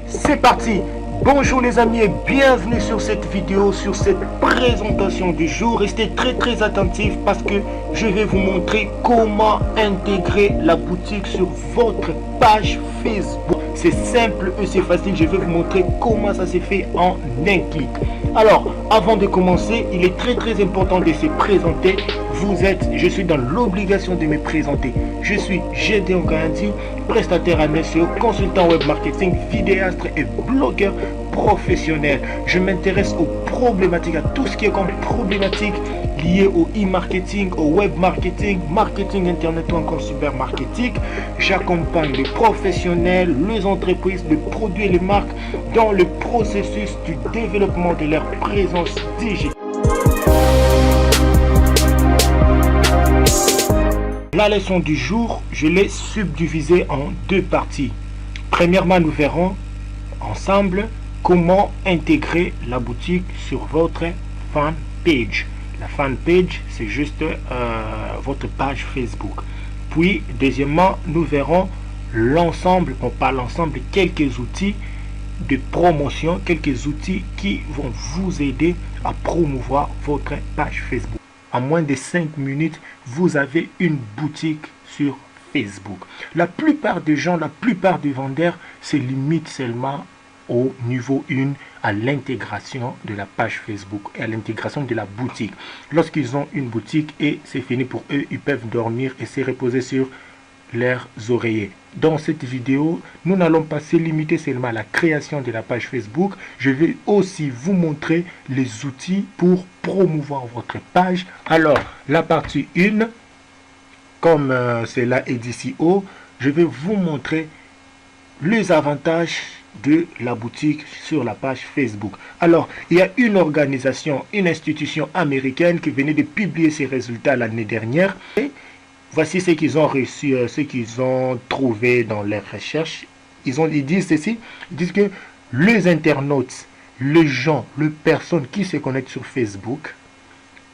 c'est parti. Bonjour les amis et bienvenue sur cette vidéo, sur cette présentation du jour. Restez très attentifs parce que je vais vous montrer comment intégrer la boutique sur votre page Facebook. C'est simple et c'est facile, je vais vous montrer comment ça s'est fait en un clic. Alors, avant de commencer, il est très important de se présenter. Je suis dans l'obligation de me présenter. Je suis Gédéon Kayandi, prestataire en SEO, consultant web marketing, vidéaste et blogueur professionnel. Je m'intéresse aux problématiques, à tout ce qui est comme problématique liée au e-marketing, au web marketing, marketing internet ou encore super marketing. J'accompagne les professionnels, les entreprises, les produits et les marques dans le processus du développement de leur présence digitale. La leçon du jour, je l'ai subdivisée en deux parties. Premièrement, nous verrons ensemble comment intégrer la boutique sur votre fan page. La fan page, c'est juste votre page Facebook. Puis, deuxièmement, nous verrons l'ensemble, on parle ensemble, quelques outils de promotion, quelques outils qui vont vous aider à promouvoir votre page Facebook. En moins de 5 minutes, vous avez une boutique sur Facebook. La plupart des gens, la plupart des vendeurs se limitent seulement au niveau 1 à l'intégration de la page Facebook et à l'intégration de la boutique. Lorsqu'ils ont une boutique et c'est fini pour eux, ils peuvent dormir et se reposer sur leurs oreillers. Dans cette vidéo, nous n'allons pas se limiter seulement à la création de la page Facebook. Je vais aussi vous montrer les outils pour promouvoir votre page. Alors, la partie 1, comme cela est dit ci haut, je vais vous montrer les avantages de la boutique sur la page Facebook. Alors, il y a une organisation, une institution américaine qui venait de publier ses résultats l'année dernière. Et voici ce qu'ils ont reçu, ce qu'ils ont trouvé dans leurs recherches. Ils disent ceci, ils disent que les internautes, les gens, les personnes qui se connectent sur Facebook,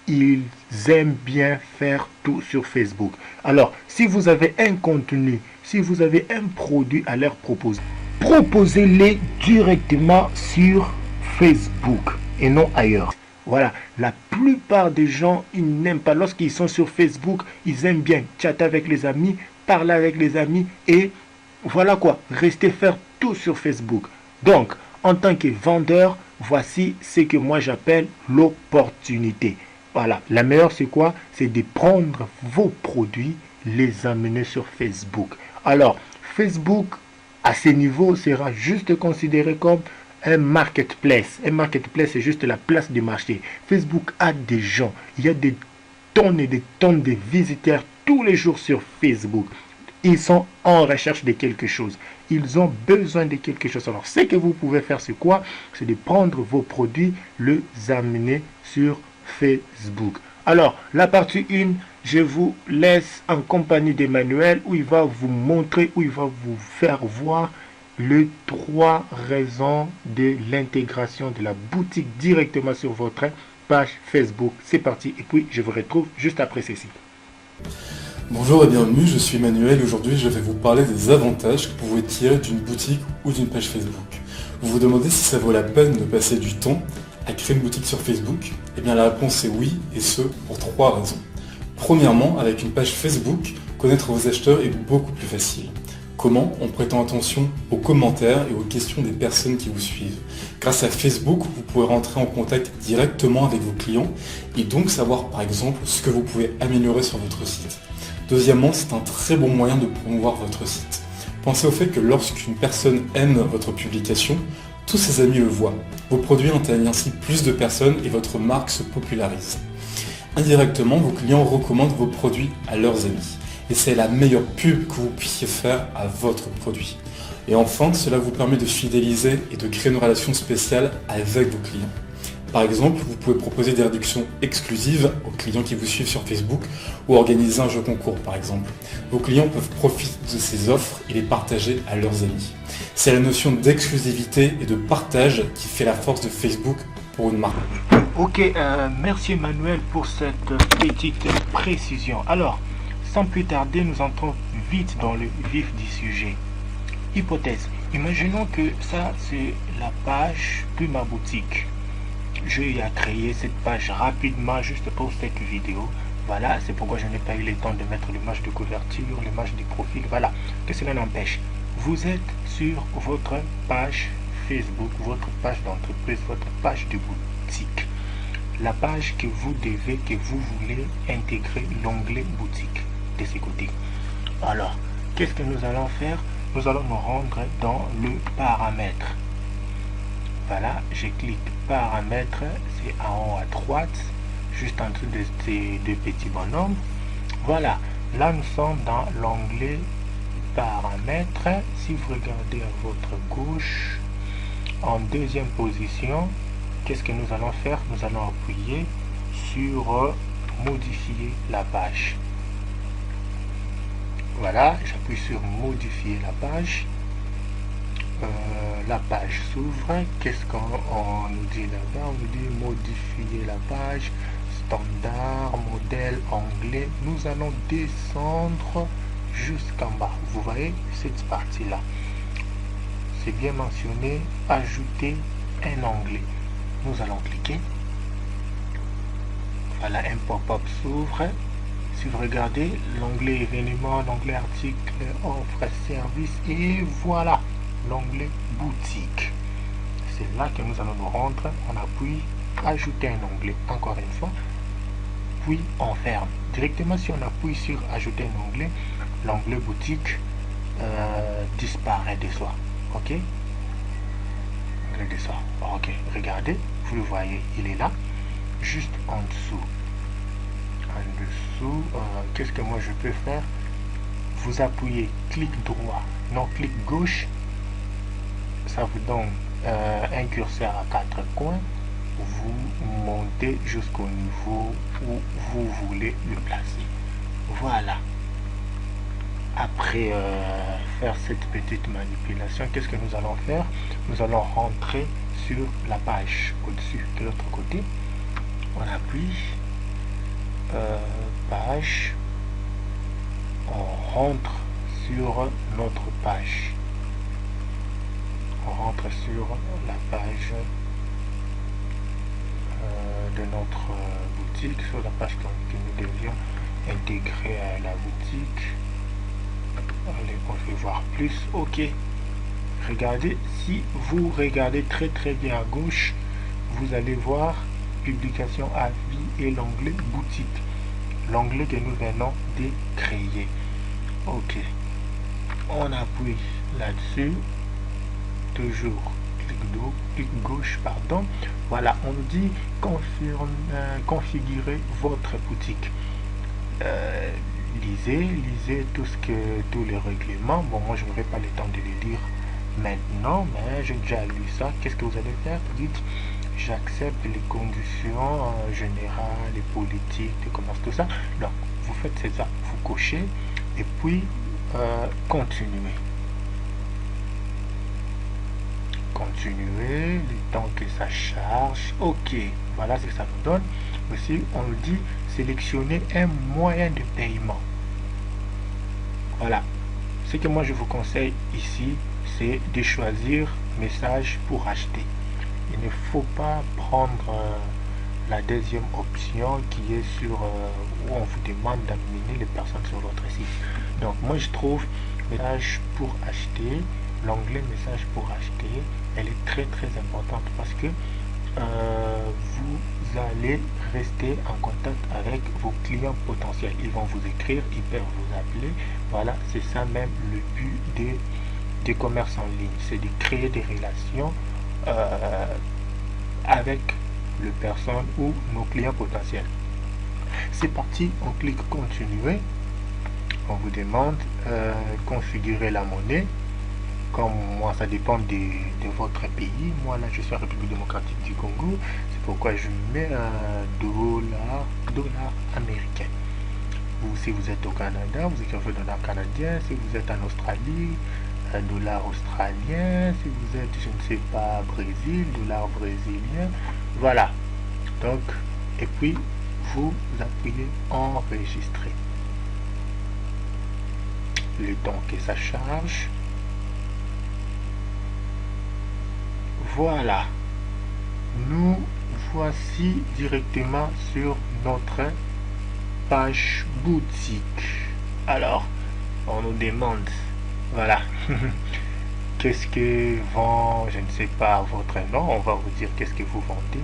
ils aiment bien faire tout sur Facebook. Alors, si vous avez un contenu, si vous avez un produit à leur proposer, proposez-les directement sur Facebook et non ailleurs. Voilà, la plupart des gens, ils n'aiment pas, lorsqu'ils sont sur Facebook, ils aiment bien chatter avec les amis, parler avec les amis et voilà quoi, rester faire tout sur Facebook. Donc, en tant que vendeur, voici ce que moi j'appelle l'opportunité. Voilà, la meilleure c'est quoi? C'est de prendre vos produits, les amener sur Facebook. Alors, Facebook, à ce niveau, sera juste considéré comme un marketplace. Un marketplace, c'est juste la place du marché. Facebook a des gens. Il y a des tonnes et des tonnes de visiteurs tous les jours sur Facebook. Ils sont en recherche de quelque chose. Ils ont besoin de quelque chose. Alors, ce que vous pouvez faire, c'est quoi? C'est de prendre vos produits, les amener sur Facebook. Alors, la partie 1, je vous laisse en compagnie d'Emmanuel où il va vous montrer, où il va vous faire voir les 3 raisons de l'intégration de la boutique directement sur votre page Facebook. C'est parti et puis je vous retrouve juste après ceci. Bonjour et bienvenue, je suis Emmanuel. Aujourd'hui je vais vous parler des avantages que vous pouvez tirer d'une boutique ou d'une page Facebook. Vous vous demandez si ça vaut la peine de passer du temps à créer une boutique sur Facebook? Eh bien la réponse est oui, et ce pour 3 raisons. Premièrement, avec une page Facebook, connaître vos acheteurs est beaucoup plus facile. Comment? En prêtant attention aux commentaires et aux questions des personnes qui vous suivent. Grâce à Facebook, vous pouvez rentrer en contact directement avec vos clients et donc savoir par exemple ce que vous pouvez améliorer sur votre site. Deuxièmement, c'est un très bon moyen de promouvoir votre site. Pensez au fait que lorsqu'une personne aime votre publication, tous ses amis le voient. Vos produits atteignent ainsi plus de personnes et votre marque se popularise. Indirectement, vos clients recommandent vos produits à leurs amis. Et c'est la meilleure pub que vous puissiez faire à votre produit. Et enfin, cela vous permet de fidéliser et de créer une relation spéciale avec vos clients. Par exemple, vous pouvez proposer des réductions exclusives aux clients qui vous suivent sur Facebook ou organiser un jeu concours par exemple. Vos clients peuvent profiter de ces offres et les partager à leurs amis. C'est la notion d'exclusivité et de partage qui fait la force de Facebook pour une marque. Ok, merci Emmanuel pour cette petite précision. Alors, sans plus tarder, nous entrons vite dans le vif du sujet. Hypothèse. Imaginons que ça, c'est la page de ma boutique. J'ai créé cette page rapidement juste pour cette vidéo. Voilà, c'est pourquoi je n'ai pas eu le temps de mettre l'image de couverture, l'image du profil. Voilà, que cela n'empêche. Vous êtes sur votre page Facebook, votre page d'entreprise, votre page de boutique. La page que vous voulez intégrer l'onglet boutique de ce côté. Alors, qu'est-ce que nous allons faire? Nous allons nous rendre dans le paramètre. Voilà, je clique paramètres, c'est en haut à droite, juste en dessous de ces deux petits bonhommes. Voilà, là nous sommes dans l'onglet paramètres. Si vous regardez à votre gauche, en deuxième position, qu'est-ce que nous allons faire? Nous allons appuyer sur modifier la page. Voilà, j'appuie sur modifier la page. La page s'ouvre. Qu'est-ce qu'on nous dit là-bas? On nous dit modifier la page, standard, modèle, anglais. Nous allons descendre jusqu'en bas. Vous voyez cette partie-là. C'est bien mentionné, ajouter un onglet. Nous allons cliquer. Voilà, un pop-up s'ouvre. Si vous regardez, l'onglet événements, l'onglet article, offre, service, et voilà, l'onglet boutique. C'est là que nous allons nous rendre. On appuie, ajouter un onglet, encore une fois, puis on ferme. Directement, si on appuie sur ajouter un onglet, l'onglet boutique disparaît de soi. Ok? Onglet de soi. Ok, regardez, vous le voyez, il est là, juste en dessous. En dessous, qu'est-ce que moi je peux faire? Vous appuyez clic droit, non clic gauche, ça vous donne un curseur à 4 coins. Vous montez jusqu'au niveau où vous voulez le placer. Voilà. Après faire cette petite manipulation, qu'est-ce que nous allons faire? Nous allons rentrer sur la page au-dessus de l'autre côté. On appuie. Page, on rentre sur notre page, on rentre sur la page de notre boutique, sur la page que nous devions intégrer à la boutique. Allez, on fait voir plus. Ok, regardez, si vous regardez très bien à gauche, vous allez voir publication à vie et l'onglet boutique, l'onglet que nous venons de créer. Ok, on appuie là-dessus, toujours clic gauche, pardon. Voilà, on nous dit configurer votre boutique. Lisez tous les règlements. Bon, moi je n'aurai pas le temps de les lire maintenant, mais j'ai déjà lu ça. Qu'est-ce que vous allez faire? Vous dites j'accepte les conditions générales, les politiques, les commerces, tout ça. Donc, vous faites ça, vous cochez et puis continuez. Continuez, le temps que ça charge. Ok, voilà ce que ça nous donne. Aussi, on nous dit sélectionner un moyen de paiement. Voilà. Ce que moi je vous conseille ici, c'est de choisir message pour acheter. Il ne faut pas prendre la deuxième option qui est sur où on vous demande d'amener les personnes sur votre site. Donc moi je trouve message pour acheter, l'onglet message pour acheter, elle est très importante parce que vous allez rester en contact avec vos clients potentiels. Ils vont vous écrire, ils peuvent vous appeler. Voilà, c'est ça même le but des commerces en ligne, c'est de créer des relations avec les personnes ou nos clients potentiels. C'est parti, on clique continuer. On vous demande configurer la monnaie. Comme moi, ça dépend de votre pays. Moi, là, je suis en République démocratique du Congo. C'est pourquoi je mets un dollar américain. Ou si vous êtes au Canada, vous écrivez dollar canadien. Si vous êtes en Australie, dollar australien. Si vous êtes, je ne sais pas, Brésil, dollar brésilien. Voilà. Donc, et puis, vous appuyez enregistrer. Le temps que ça charge. Voilà, nous voici directement sur notre page boutique. Alors, on nous demande, voilà, qu'est-ce que vend, je ne sais pas votre nom, on va vous dire qu'est-ce que vous vendez.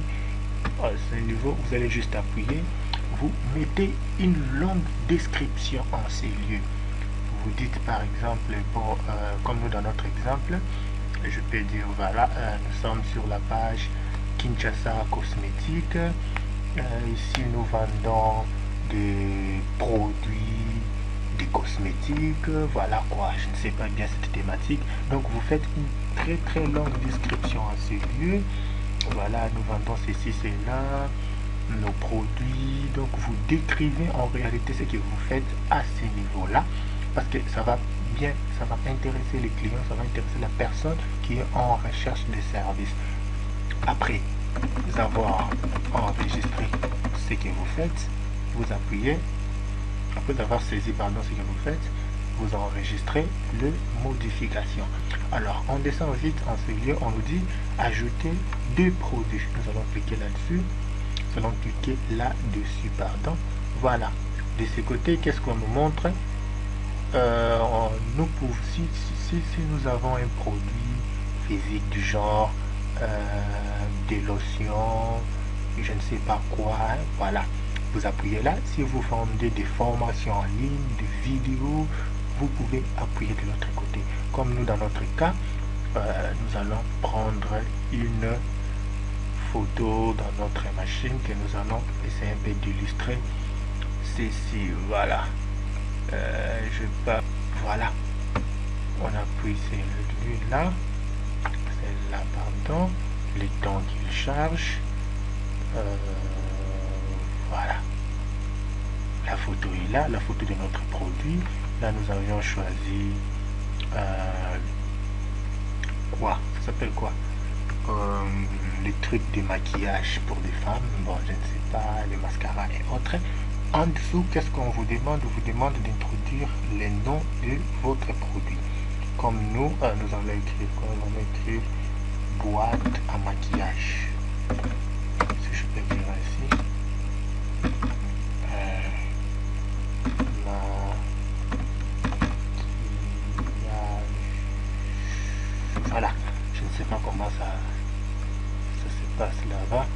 À ce niveau, vous allez juste appuyer, vous mettez une longue description en ces lieux. Vous dites par exemple, bon, comme nous dans notre exemple, je peux dire voilà, nous sommes sur la page Kinshasa Cosmétique. Ici nous vendons des produits, des cosmétiques, voilà quoi, je ne sais pas bien cette thématique. Donc vous faites une très longue description à ce lieu. Voilà, nous vendons ceci, cela, nos produits. Donc vous décrivez en réalité ce que vous faites à ce niveau-là, parce que ça va bien, ça va intéresser les clients, ça va intéresser la personne qui est en recherche de services. Après avoir enregistré ce que vous faites, vous appuyez, après avoir saisi pardon ce que vous faites, vous enregistrez le modification. Alors on descend vite en ce lieu, on nous dit ajouter deux produits. Nous allons cliquer là-dessus, nous allons cliquer là-dessus, pardon. Voilà, de ce côté, qu'est-ce qu'on nous montre? Si nous avons un produit physique du genre des lotions, je ne sais pas quoi, hein, voilà, vous appuyez là. Si vous vendez des formations en ligne, des vidéos, vous pouvez appuyer de l'autre côté. Comme nous dans notre cas, nous allons prendre une photo dans notre machine que nous allons essayer un peu d'illustrer ceci. Voilà, je peux, voilà, on appuie celui-là, celle-là, pardon, le temps qu'il charge. Voilà, la photo est là, la photo de notre produit. Là nous avions choisi quoi, ça s'appelle quoi, les trucs de maquillage pour des femmes, bon je ne sais pas, les mascaras et autres. En dessous, qu'est-ce qu'on vous demande? On vous demande d'introduire les noms de votre produit. Comme nous, nous allons écrire quoi? On va écrire boîte à maquillage, si je peux dire ainsi. Voilà, je ne sais pas comment ça se passe là-bas.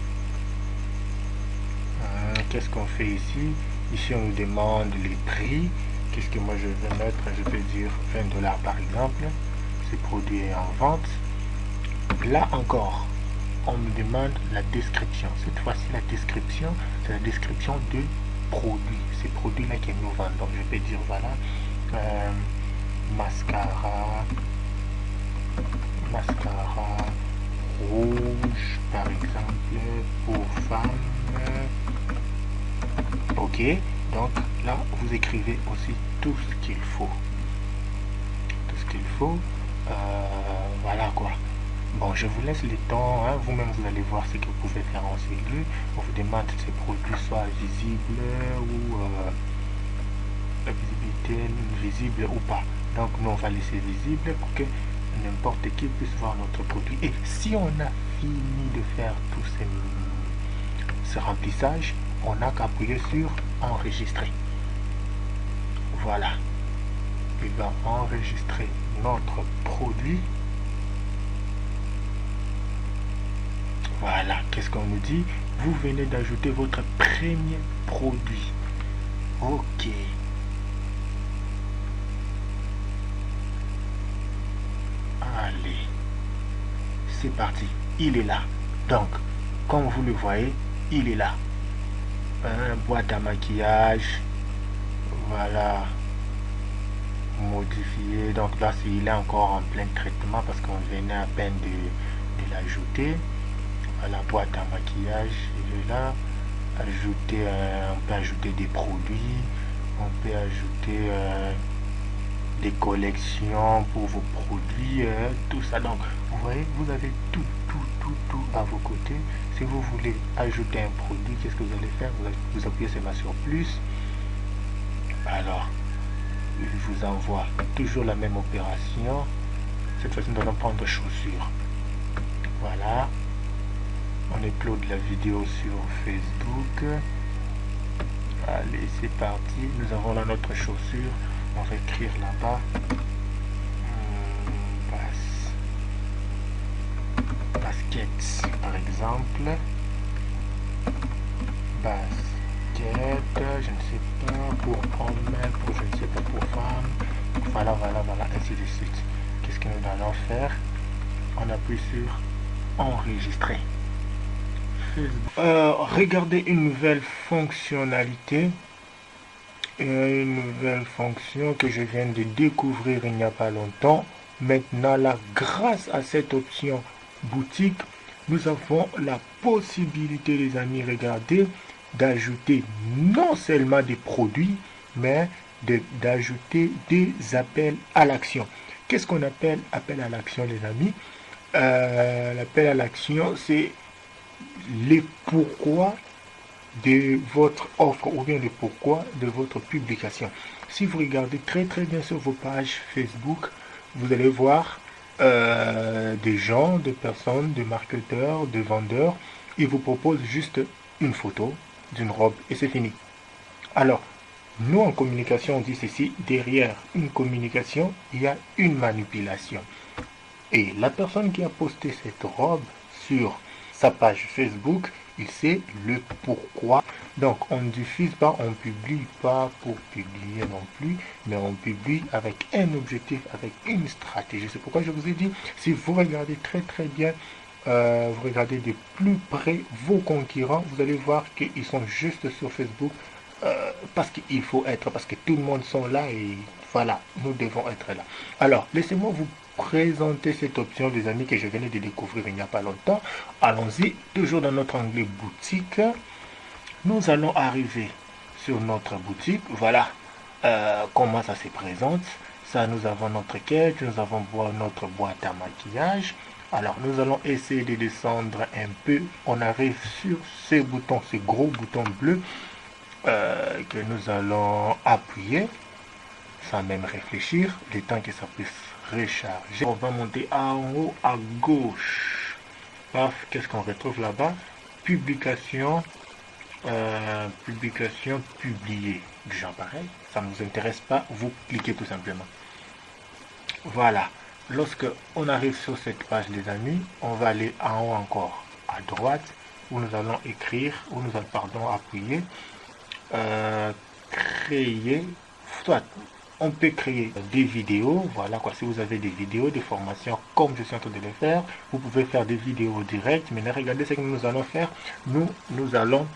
Qu'est-ce qu'on fait ici? Ici on nous demande les prix. Qu'est-ce que moi je vais mettre? Je peux dire 20 $ par exemple. Ce produit est en vente. Là encore, on nous demande la description. Cette fois-ci, la description, c'est la description de produits. Ces produits-là que nous vendons. Je peux dire voilà, mascara rouge par exemple pour femmes. Ok, donc là vous écrivez aussi tout ce qu'il faut, voilà quoi. Bon, je vous laisse le temps, hein. Vous-même vous allez voir ce que vous pouvez faire en cellule. On vous demande que ces produits soient visibles ou la visibilité visible ou pas. Donc nous on va laisser visible pour que n'importe qui puisse voir notre produit. Et si on a fini de faire tout ce remplissage, on n'a qu'à appuyer sur enregistrer. Voilà, il va enregistrer notre produit. Voilà, qu'est-ce qu'on nous dit? Vous venez d'ajouter votre premier produit. Ok. Allez, c'est parti, il est là. Donc, comme vous le voyez, il est là. Boîte à maquillage, voilà, modifié. Donc là, il est encore en plein traitement parce qu'on venait à peine de l'ajouter. Voilà, boîte à maquillage, il est là. Ajouter, on peut ajouter des produits, on peut ajouter des collections pour vos produits, tout ça. Donc vous voyez, vous avez tout à vos côtés. Si vous voulez ajouter un produit, qu'est-ce que vous allez faire? Vous appuyez seulement sur plus. Alors il vous envoie toujours la même opération. Cette fois-ci nous allons prendre chaussures. Voilà, on upload la vidéo sur Facebook. Allez, c'est parti. Nous avons là notre chaussure. On va écrire là-bas basket par exemple. Basket, je ne sais pas, pour homme, pour je ne sais pas, pour femme. Voilà, ainsi de suite. Qu'est-ce que nous allons faire? On appuie sur enregistrer. Regardez une nouvelle fonctionnalité, une nouvelle fonction que je viens de découvrir il n'y a pas longtemps. Maintenant là, grâce à cette option boutique, nous avons la possibilité, les amis, regardez, d'ajouter non seulement des produits, mais d'ajouter des appels à l'action. Qu'est-ce qu'on appelle appel à l'action, les amis? L'appel à l'action, c'est les pourquoi de votre offre ou bien le pourquoi de votre publication. Si vous regardez très bien sur vos pages Facebook, vous allez voir des gens, des personnes, des marketeurs, des vendeurs. Ils vous proposent juste une photo d'une robe et c'est fini. Alors, nous en communication, on dit ceci: derrière une communication, il y a une manipulation. Et la personne qui a posté cette robe sur sa page Facebook, il sait le pourquoi. Donc on ne diffuse pas, on ne publie pas pour publier non plus, mais on publie avec un objectif, avec une stratégie. C'est pourquoi je vous ai dit, si vous regardez très bien, vous regardez de plus près vos concurrents, vous allez voir qu'ils sont juste sur Facebook parce qu'il faut être, parce que tout le monde sont là et voilà, nous devons être là. Alors, laissez-moi vous présenter cette option, les amis, que je venais de découvrir il n'y a pas longtemps. Allons-y, toujours dans notre onglet boutique. Nous allons arriver sur notre boutique. Voilà comment ça se présente. Ça, nous avons notre quête, nous avons notre boîte à maquillage. Alors, nous allons essayer de descendre un peu. On arrive sur ces boutons, ces gros boutons bleus que nous allons appuyer sans même réfléchir, le temps que ça puisse recharger. On va monter en haut à gauche. Paf, qu'est-ce qu'on retrouve là-bas? Publication, publication publiée. Du genre pareil, ça ne nous intéresse pas, vous cliquez tout simplement. Voilà, lorsque on arrive sur cette page, les amis, on va aller en haut encore à droite, où nous allons écrire, où nous allons, pardon, appuyer, créer, soit on peut créer des vidéos, voilà quoi, si vous avez des vidéos, des formations comme je suis en train de le faire, vous pouvez faire des vidéos directes. Maintenant, regardez ce que nous allons faire, nous allons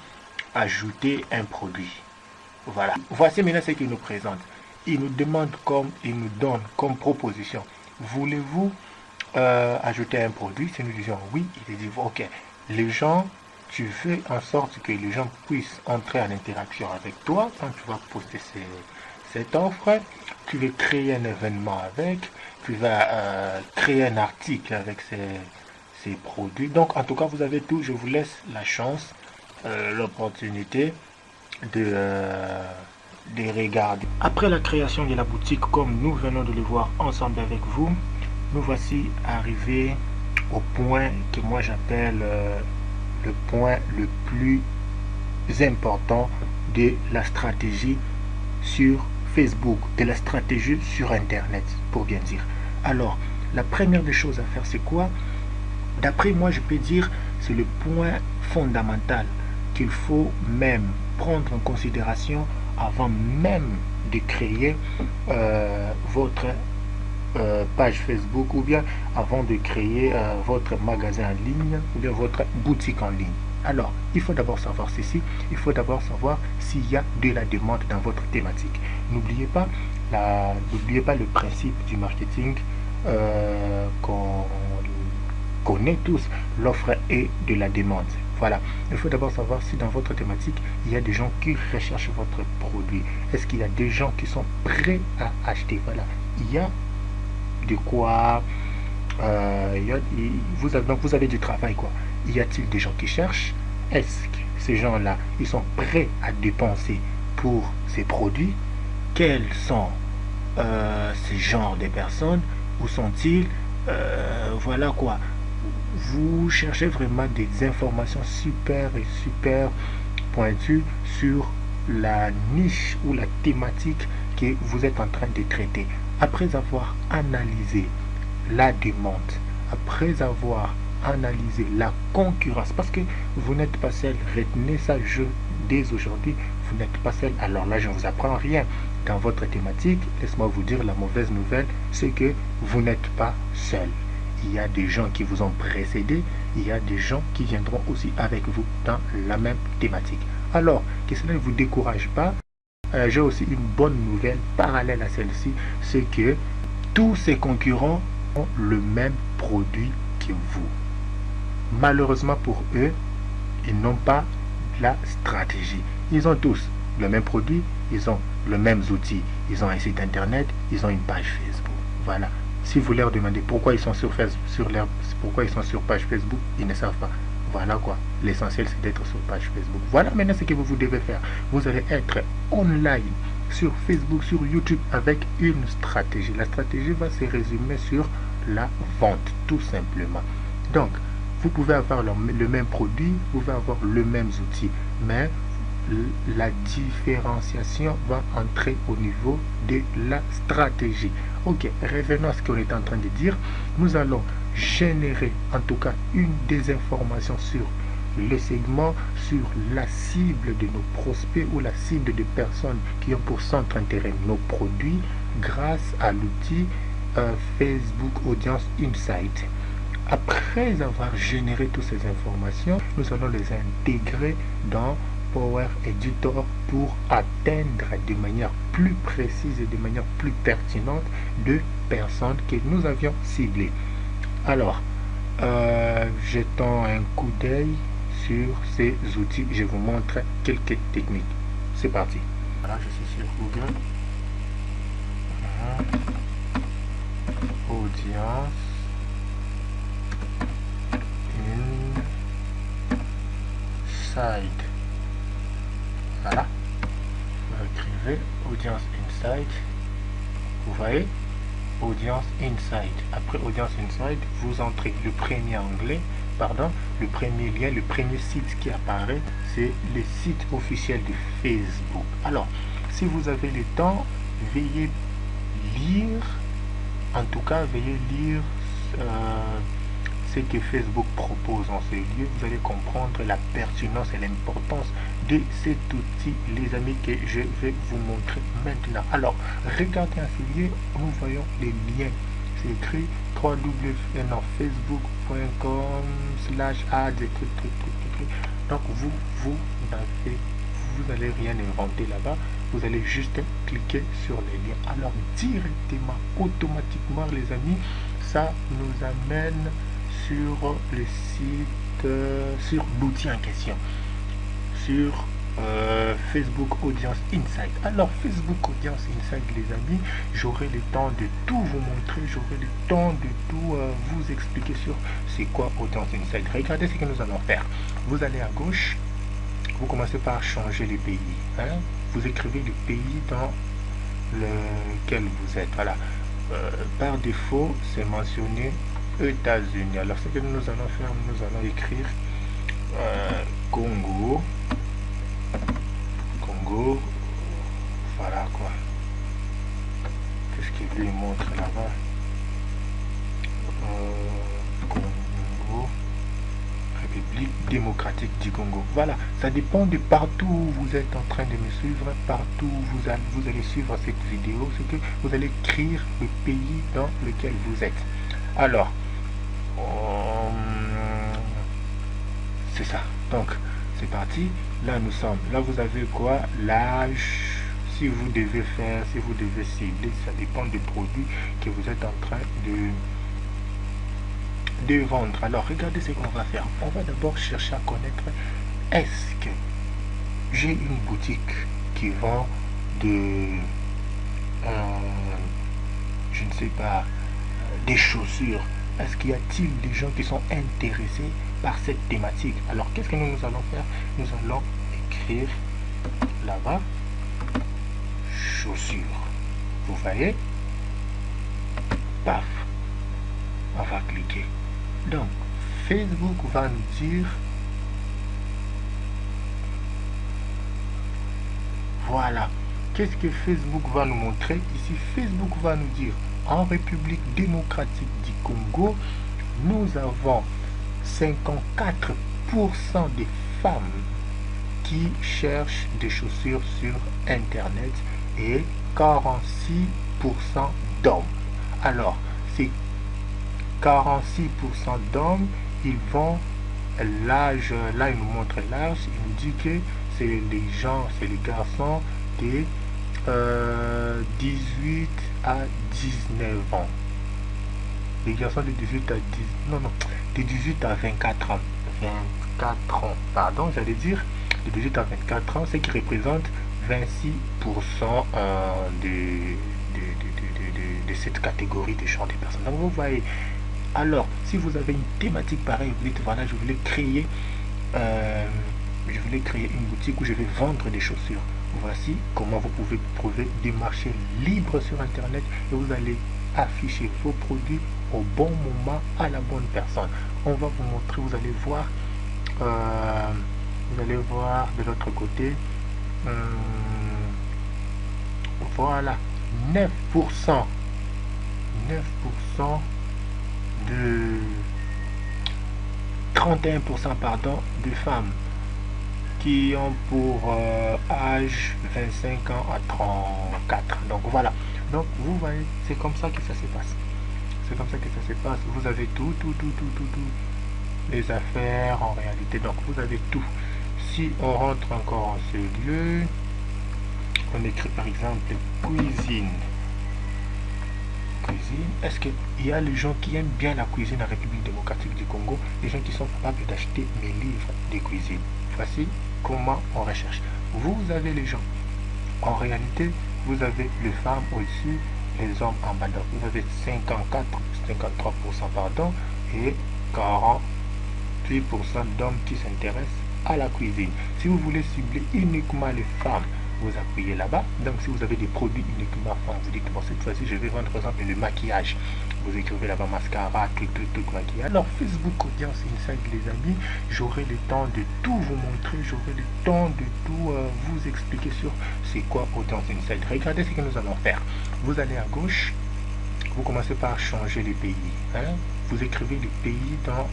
ajouter un produit. Voilà, voici maintenant ce qu'il nous présente. Il nous demande il nous donne comme proposition, voulez-vous ajouter un produit? Si nous disons oui, il dit ok, les gens, tu fais en sorte que les gens puissent entrer en interaction avec toi quand tu vas poster cette offre, tu veux créer un événement avec, tu vas créer un article avec ces produits. Donc en tout cas, vous avez tout, je vous laisse la chance, l'opportunité de regarder. Après la création de la boutique, comme nous venons de le voir ensemble avec vous, nous voici arrivés au point que moi j'appelle le point le plus important de la stratégie sur Facebook, de la stratégie sur Internet, pour bien dire. Alors, la première des choses à faire, c'est quoi? D'après moi, je peux dire, c'est le point fondamental qu'il faut même prendre en considération avant même de créer votre page Facebook, ou bien avant de créer votre magasin en ligne, ou bien votre boutique en ligne. Alors, il faut d'abord savoir ceci, il faut d'abord savoir s'il y a de la demande dans votre thématique. N'oubliez pas le principe du marketing qu'on connaît tous, l'offre et de la demande. Voilà, il faut d'abord savoir si dans votre thématique, il y a des gens qui recherchent votre produit. Est-ce qu'il y a des gens qui sont prêts à acheter? Voilà, il y a de quoi... vous avez du travail, quoi. Y a-t-il des gens qui cherchent? Est-ce que ces gens-là, ils sont prêts à dépenser pour ces produits? Quels sont ces genres de personnes? Où sont-ils? Voilà quoi. vous cherchez vraiment des informations super pointues sur la niche ou la thématique que vous êtes en train de traiter. Après avoir analysé la demande, après avoir analysé la concurrence, parce que vous n'êtes pas seul, retenez ça dès aujourd'hui, vous n'êtes pas seul. Alors là, je ne vous apprends rien dans votre thématique. Laisse-moi vous dire, la mauvaise nouvelle, c'est que vous n'êtes pas seul. Il y a des gens qui vous ont précédé, il y a des gens qui viendront aussi avec vous dans la même thématique. Alors, que cela ne vous décourage pas, j'ai aussi une bonne nouvelle parallèle à celle-ci, c'est que tous ces concurrents ont le même produit que vous. Malheureusement pour eux, ils n'ont pas la stratégie. Ils ont tous le même produit, ils ont les mêmes outils, ils ont un site internet, ils ont une page Facebook. Voilà. Si vous leur demandez pourquoi ils sont sur page Facebook, ils ne savent pas. Voilà quoi. L'essentiel, c'est d'être sur page Facebook. Voilà maintenant ce que vous devez faire. Vous allez être online sur Facebook, sur YouTube avec une stratégie. La stratégie va se résumer sur la vente, tout simplement. Donc, vous pouvez avoir le même produit, vous pouvez avoir le même outil, mais la différenciation va entrer au niveau de la stratégie. Ok, revenons à ce qu'on est en train de dire. Nous allons générer en tout cas une des informations sur le segment, sur la cible de nos prospects ou la cible de personnes qui ont pour centre intérêt nos produits grâce à l'outil Facebook Audience Insight. Après avoir généré toutes ces informations, nous allons les intégrer dans Power Editor pour atteindre de manière plus précise et de manière plus pertinente de personnes que nous avions ciblées. Alors, jetons un coup d'œil sur ces outils. Je vous montre quelques techniques. C'est parti. Voilà, je suis sur Google. Audience Insight. Voilà. Vous écrivez Audience Insight. Vous voyez Audience Insight. Après Audience Insight, vous entrez le premier onglet, le premier lien, le premier site qui apparaît, c'est le site officiel de Facebook. Alors, si vous avez le temps, veuillez lire, en tout cas, veuillez lire ce que Facebook propose en ce lieu. Vous allez comprendre la pertinence et l'importance de cet outil, les amis, que je vais vous montrer maintenant. Alors, regardez en ce lieu, nous voyons les liens. C'est écrit www.facebook.com/ads. Donc, vous n'allez rien inventer là-bas. Vous allez juste cliquer sur les liens. Alors, directement, automatiquement, les amis, ça nous amène sur le site, sur l'outil en question, sur Facebook Audience Insight. Alors, Facebook Audience Insight, les amis, j'aurai le temps de tout vous montrer, j'aurai le temps de tout vous expliquer sur c'est quoi Audience Insight. Regardez ce que nous allons faire. Vous allez à gauche, vous commencez par changer les pays. Vous écrivez le pays dans lequel vous êtes. Voilà. Par défaut, c'est mentionné États-Unis. Alors, ce que nous allons faire, nous allons écrire Congo. Voilà quoi. Qu'est-ce qu'il lui montre là-bas? Congo, République démocratique du Congo. Voilà, ça dépend de partout où vous êtes en train de me suivre, partout où vous allez suivre cette vidéo, c'est que vous allez écrire le pays dans lequel vous êtes. Alors, c'est ça. Donc, c'est parti. Là, nous sommes. Là, vous avez quoi? L'âge. Si vous devez cibler, ça dépend des produits que vous êtes en train de vendre. Alors, regardez ce qu'on va faire. On va d'abord chercher à connaître, est-ce que j'ai une boutique qui vend de, je ne sais pas, des chaussures? Est-ce qu'il y a-t-il des gens qui sont intéressés par cette thématique? Alors, qu'est-ce que nous allons faire? Nous allons écrire là-bas chaussures. Vous voyez? Paf. On va cliquer. Donc, Facebook va nous dire, voilà, qu'est-ce que Facebook va nous montrer? Ici, Facebook va nous dire, en République démocratique du Congo, nous avons 54% des femmes qui cherchent des chaussures sur Internet et 46% d'hommes. Alors, ces 46% d'hommes, ils vont l'âge, là il nous montre l'âge, il nous dit que c'est les gens, c'est les garçons de 18 à 19 ans. Les garçons de 18 à 10, non, de 18 à 24 ans. 24 ans, pardon, j'allais dire de 18 à 24 ans, ce qui représente 26% de cette catégorie de champs de personnes. Donc vous voyez, alors si vous avez une thématique pareille, vous dites voilà, je voulais créer une boutique où je vais vendre des chaussures. Voici comment vous pouvez trouver des marchés libres sur Internet et vous allez afficher vos produits au bon moment à la bonne personne. On va vous montrer, vous allez voir de l'autre côté, voilà, 9% de 31% pardon de femmes qui ont pour âge 25 ans à 34. Donc voilà, donc vous voyez, c'est comme ça que ça se passe. C'est comme ça que ça se passe. Vous avez tout les affaires en réalité. Donc vous avez tout. Si on rentre encore en ce lieu, on écrit par exemple cuisine. Est-ce qu'il y a les gens qui aiment bien la cuisine en République démocratique du Congo, les gens qui sont capables d'acheter mes livres de cuisine? Voici comment on recherche. Vous avez les gens. En réalité, vous avez les femmes au-dessus, les hommes en bas. Donc vous avez 53% pardon, et 48% d'hommes qui s'intéressent à la cuisine. Si vous voulez cibler uniquement les femmes, vous appuyez là-bas. Donc si vous avez des produits uniquement femmes, vous dites bon, cette fois-ci je vais vendre par exemple le maquillage. Vous écrivez là-bas mascara, truc maquillage. Alors Facebook Audience Insight les amis, j'aurai le temps de tout vous montrer, j'aurai le temps de tout vous expliquer sur c'est quoi Audience Insight. Regardez ce que nous allons faire. Vous allez à gauche, vous commencez par changer les pays. Vous écrivez les pays dans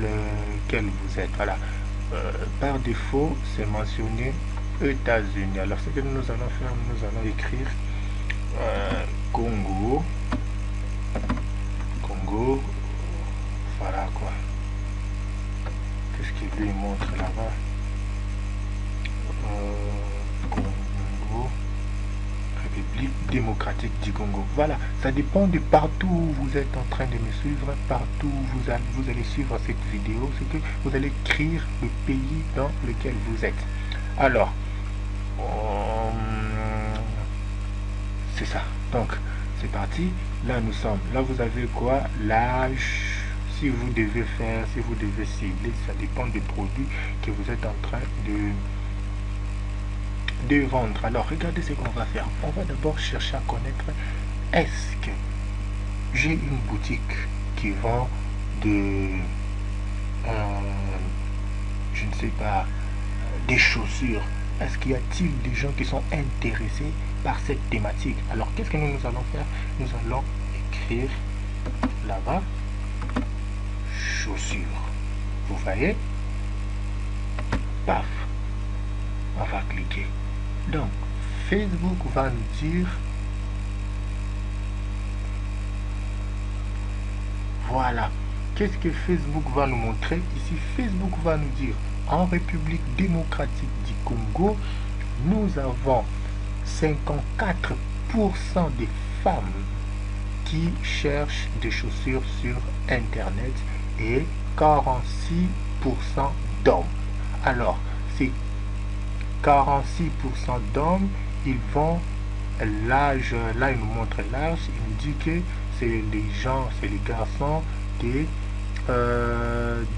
lequel vous êtes. Voilà. Par défaut, c'est mentionné États-Unis. Alors ce que nous allons faire, nous allons écrire Congo, voilà quoi. Qu'est-ce qu'il lui montre là-bas? Congo, République démocratique du Congo. Voilà, ça dépend de partout où vous êtes en train de me suivre, partout où vous allez suivre cette vidéo, c'est que vous allez écrire le pays dans lequel vous êtes. Alors, c'est ça. Donc, c'est parti. Là, nous sommes. Là, vous avez quoi? L'âge. Si vous devez faire, si vous devez cibler, ça dépend des produits que vous êtes en train de vendre. Alors, regardez ce qu'on va faire. On va d'abord chercher à connaître, est-ce que j'ai une boutique qui vend de, je ne sais pas, des chaussures? Est-ce qu'il y a-t-il des gens qui sont intéressés par cette thématique? Alors, qu'est-ce que nous allons faire? Nous allons écrire là-bas chaussures. Vous voyez? Paf! On va cliquer. Donc, Facebook va nous dire, voilà. Qu'est-ce que Facebook va nous montrer? Ici, Facebook va nous dire, en République démocratique du Congo, nous avons 54% des femmes qui cherchent des chaussures sur Internet et 46% d'hommes. Alors, ces 46% d'hommes, ils vont l'âge, là il nous montre l'âge, il nous dit que c'est les gens, c'est les garçons de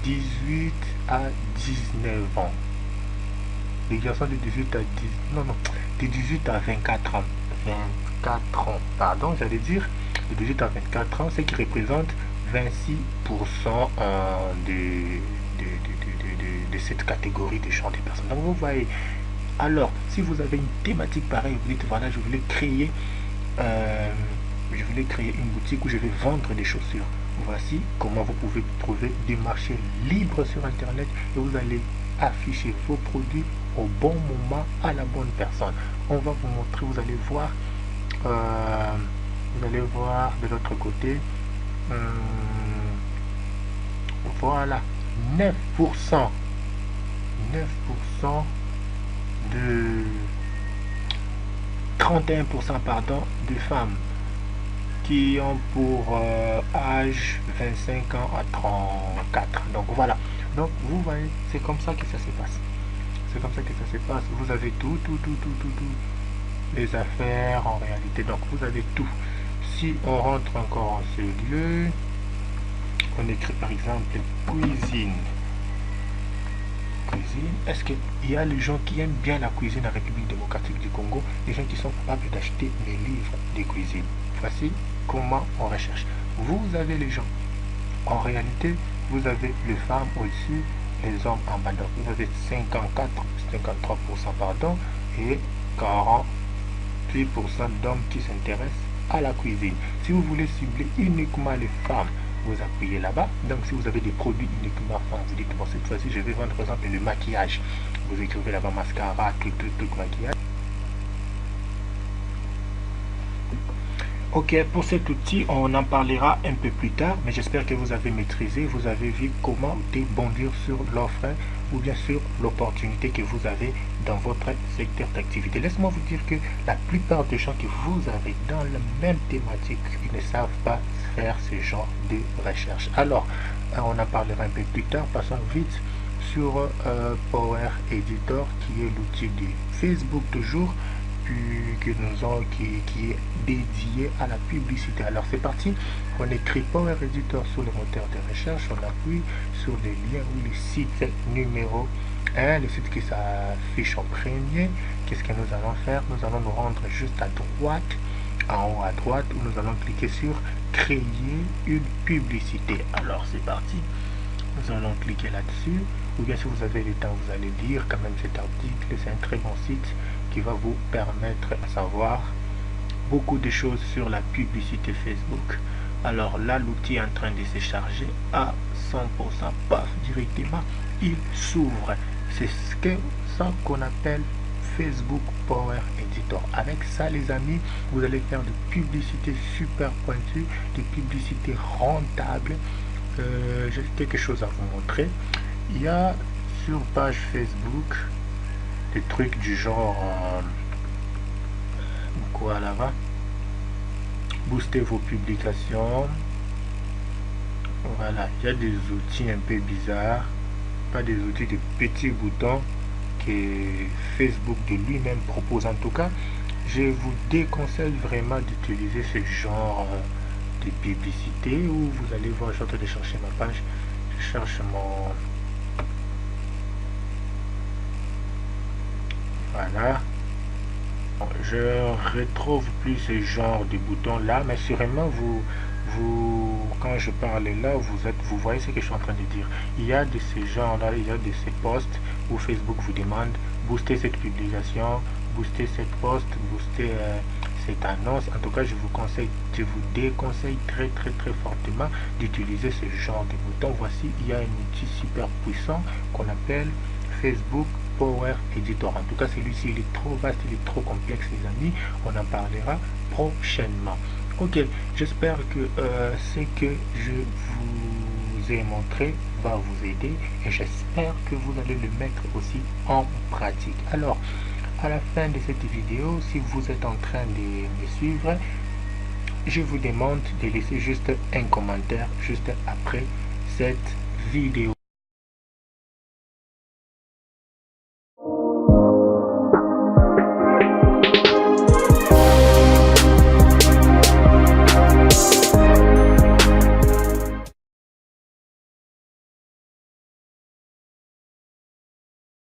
18 à 19 ans. Les garçons de 18 à 10, de 18 à 24 ans. 24 ans, pardon, j'allais dire de 18 à 24 ans, ce qui représente 26% de cette catégorie de gens, des personnes. Donc vous voyez, alors si vous avez une thématique pareille, vous dites voilà, je voulais créer une boutique où je vais vendre des chaussures. Voici comment vous pouvez trouver des marchés libres sur internet et vous allez afficher vos produits au bon moment à la bonne personne. On va vous montrer, vous allez voir de l'autre côté, voilà, 9% de 31% pardon de femmes qui ont pour âge 25 ans à 34. Donc voilà, donc vous voyez, c'est comme ça que ça se passe. C'est comme ça que ça se passe. Vous avez tout les affaires en réalité. Donc vous avez tout. Si on rentre encore en ce lieu, on écrit par exemple cuisine. Est-ce qu'il y a les gens qui aiment bien la cuisine en République démocratique du Congo, les gens qui sont capables d'acheter les livres de cuisine? Voici comment on recherche. Vous avez les gens. En réalité, vous avez les femmes au-dessus, les hommes en bas. Donc vous avez 53% pardon, et 48% d'hommes qui s'intéressent à la cuisine. Si vous voulez cibler uniquement les femmes, vous appuyez là-bas. Donc si vous avez des produits uniquement femmes, vous dites bon, cette fois-ci je vais vendre par exemple le maquillage. Vous écrivez là-bas mascara, tout maquillage. Ok, pour cet outil, on en parlera un peu plus tard, mais j'espère que vous avez maîtrisé, vous avez vu comment bondir sur l'offre ou bien sur l'opportunité que vous avez dans votre secteur d'activité. Laisse-moi vous dire que la plupart des gens que vous avez dans la même thématique, ils ne savent pas faire ce genre de recherche. Alors, on en parlera un peu plus tard, passons vite sur Power Editor, qui est l'outil de Facebook toujours, qui est dédié à la publicité. Alors c'est parti, on écrit Power Editor sur le moteur de recherche, on appuie sur les liens ou le site numéro 1, le site qui s'affiche en premier. Qu'est-ce que nous allons faire? Nous allons nous rendre juste à droite, en haut à droite, où nous allons cliquer sur créer une publicité. Alors c'est parti, nous allons cliquer là-dessus, ou bien si vous avez le temps, vous allez lire quand même cet article. C'est un très bon site qui va vous permettre de savoir beaucoup de choses sur la publicité Facebook. Alors là, l'outil est en train de se charger à 100%. Paf, directement, il s'ouvre. C'est ça qu'on appelle Facebook Power Editor. Avec ça, les amis, vous allez faire des publicités super pointues, des publicités rentables. J'ai quelque chose à vous montrer. Il y a sur page Facebook des trucs du genre quoi là-bas, booster vos publications. Voilà, il y a des outils un peu bizarres, pas des outils de petits boutons que Facebook de lui-même propose. En tout cas, je vous déconseille vraiment d'utiliser ce genre de publicité où vous allez voir, je suis en train de chercher ma page, je cherche mon... Voilà, je retrouve plus ce genre de boutons là, mais sûrement vous quand je parle là, vous voyez ce que je suis en train de dire. Il y a de ces genres là, il y a de ces posts où Facebook vous demande booster cette publication, booster cette post, booster cette annonce. En tout cas, je vous déconseille très fortement d'utiliser ce genre de boutons. Voici, il y a un outil super puissant qu'on appelle Facebook Power Editor. En tout cas, celui-ci, il est trop vaste, il est trop complexe, les amis. On en parlera prochainement. Ok, j'espère que ce que je vous ai montré va vous aider et j'espère que vous allez le mettre aussi en pratique. Alors, à la fin de cette vidéo, si vous êtes en train de me suivre, je vous demande de laisser juste un commentaire juste après cette vidéo.